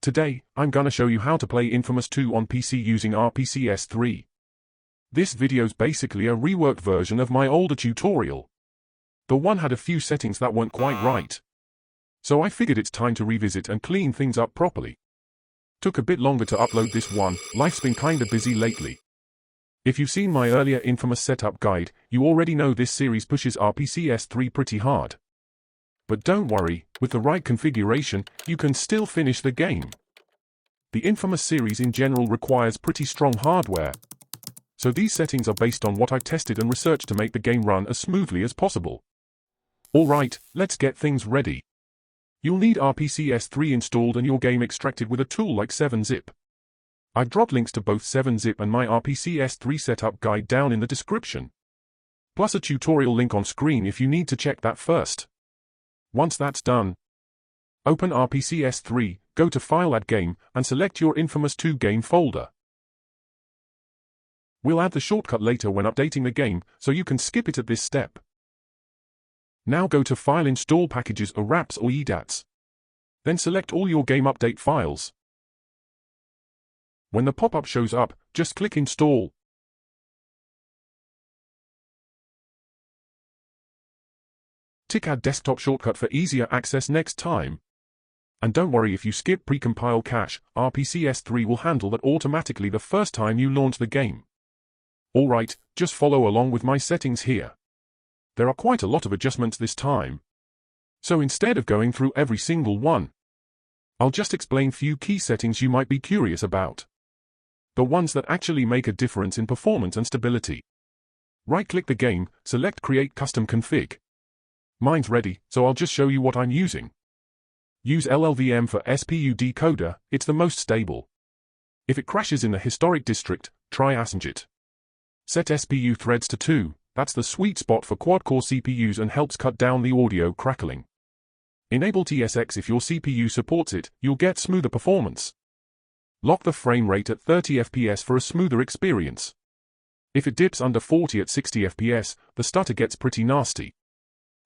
Today, I'm gonna show you how to play inFAMOUS 2 on PC using RPCS3. This video's basically a reworked version of my older tutorial. The one had a few settings that weren't quite right. So I figured it's time to revisit and clean things up properly. Took a bit longer to upload this one, life's been kinda busy lately. If you've seen my earlier inFAMOUS setup guide, you already know this series pushes RPCS3 pretty hard. But don't worry, with the right configuration, you can still finish the game. The inFAMOUS series in general requires pretty strong hardware. So these settings are based on what I've tested and researched to make the game run as smoothly as possible. Alright, let's get things ready. You'll need RPCS3 installed and your game extracted with a tool like 7-zip. I've dropped links to both 7-zip and my RPCS3 setup guide down in the description. Plus a tutorial link on screen if you need to check that first. Once that's done, open RPCS3, go to File Add Game, and select your inFAMOUS 2 game folder. We'll add the shortcut later when updating the game, so you can skip it at this step. Now go to File Install Packages or RAPs or EDATs. Then select all your game update files. When the pop-up shows up, just click Install. Tick Add Desktop Shortcut for easier access next time. And don't worry if you skip precompile cache, RPCS3 will handle that automatically the first time you launch the game. Alright, just follow along with my settings here. There are quite a lot of adjustments this time. So instead of going through every single one, I'll just explain few key settings you might be curious about. The ones that actually make a difference in performance and stability. Right-click the game, select Create Custom Config. Mine's ready, so I'll just show you what I'm using. Use LLVM for SPU decoder, it's the most stable. If it crashes in the historic district, try ASMJIT. Set SPU threads to 2, that's the sweet spot for quad-core CPUs and helps cut down the audio crackling. Enable TSX if your CPU supports it, you'll get smoother performance. Lock the frame rate at 30 FPS for a smoother experience. If it dips under 40 at 60 FPS, the stutter gets pretty nasty.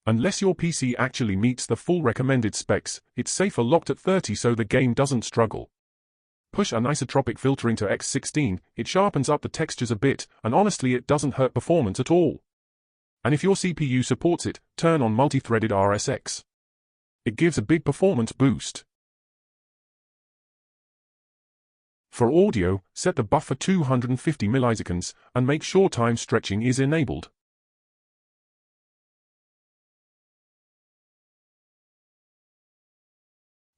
Unless your PC actually meets the full recommended specs, it's safer locked at 30 so the game doesn't struggle. Push anisotropic filtering to X16, it sharpens up the textures a bit, and honestly it doesn't hurt performance at all. And if your CPU supports it, turn on multi-threaded RSX. It gives a big performance boost. For audio, set the buffer 250 milliseconds, and make sure time stretching is enabled.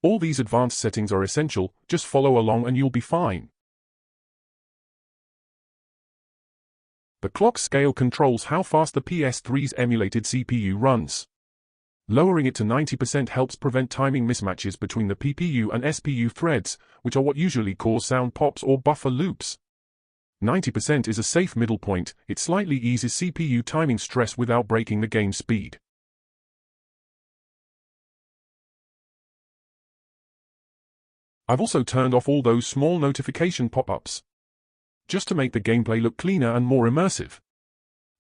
All these advanced settings are essential, just follow along and you'll be fine. The clock scale controls how fast the PS3's emulated CPU runs. Lowering it to 90% helps prevent timing mismatches between the PPU and SPU threads, which are what usually cause sound pops or buffer loops. 90% is a safe middle point, it slightly eases CPU timing stress without breaking the game speed. I've also turned off all those small notification pop-ups, just to make the gameplay look cleaner and more immersive.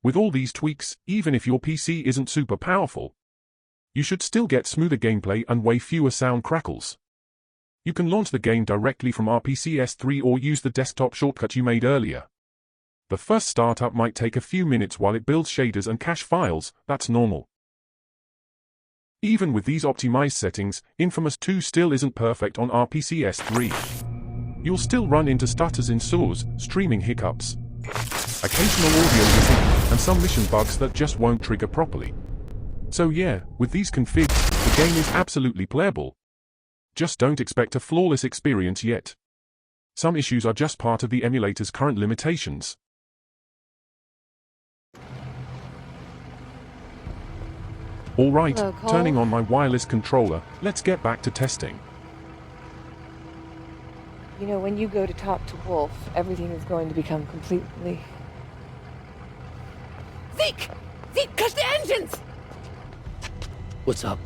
With all these tweaks, even if your PC isn't super powerful, you should still get smoother gameplay and way fewer sound crackles. You can launch the game directly from RPCS3 or use the desktop shortcut you made earlier. The first startup might take a few minutes while it builds shaders and cache files, that's normal. Even with these optimized settings, inFAMOUS 2 still isn't perfect on RPCS3. You'll still run into stutters in SAWs, streaming hiccups, occasional audio leaking, and some mission bugs that just won't trigger properly. So yeah, with these configs, the game is absolutely playable. Just don't expect a flawless experience yet. Some issues are just part of the emulator's current limitations. Alright, turning on my wireless controller, let's get back to testing. You know, when you go to talk to Wolf, everything is going to become completely... Zeke! Zeke, catch the engines! What's up?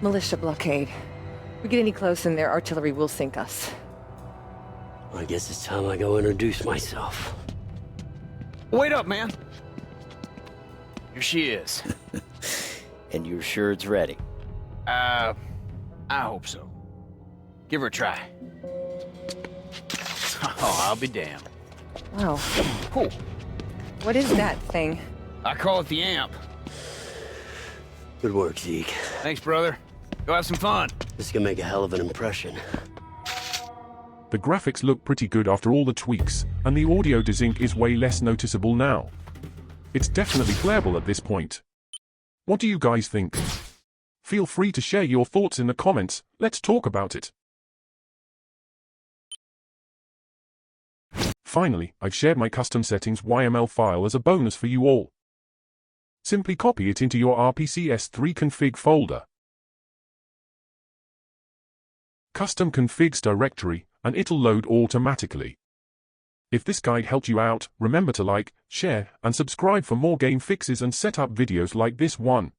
Militia blockade. If we get any close and their artillery will sink us. I guess it's time I go introduce myself. Wait up, man! Here she is. And you're sure it's ready? I hope so. Give her a try. Oh, I'll be damned. Wow. Cool. What is that thing? I call it the amp. Good work, Zeke. Thanks, brother. Go have some fun. This is gonna make a hell of an impression. The graphics look pretty good after all the tweaks, and the audio desync is way less noticeable now. It's definitely playable at this point. What do you guys think? Feel free to share your thoughts in the comments, let's talk about it. Finally, I've shared my custom settings YML file as a bonus for you all. Simply copy it into your RPCS3 config folder. Custom configs directory, and it'll load automatically. If this guide helped you out, remember to like, share, and subscribe for more game fixes and setup videos like this one.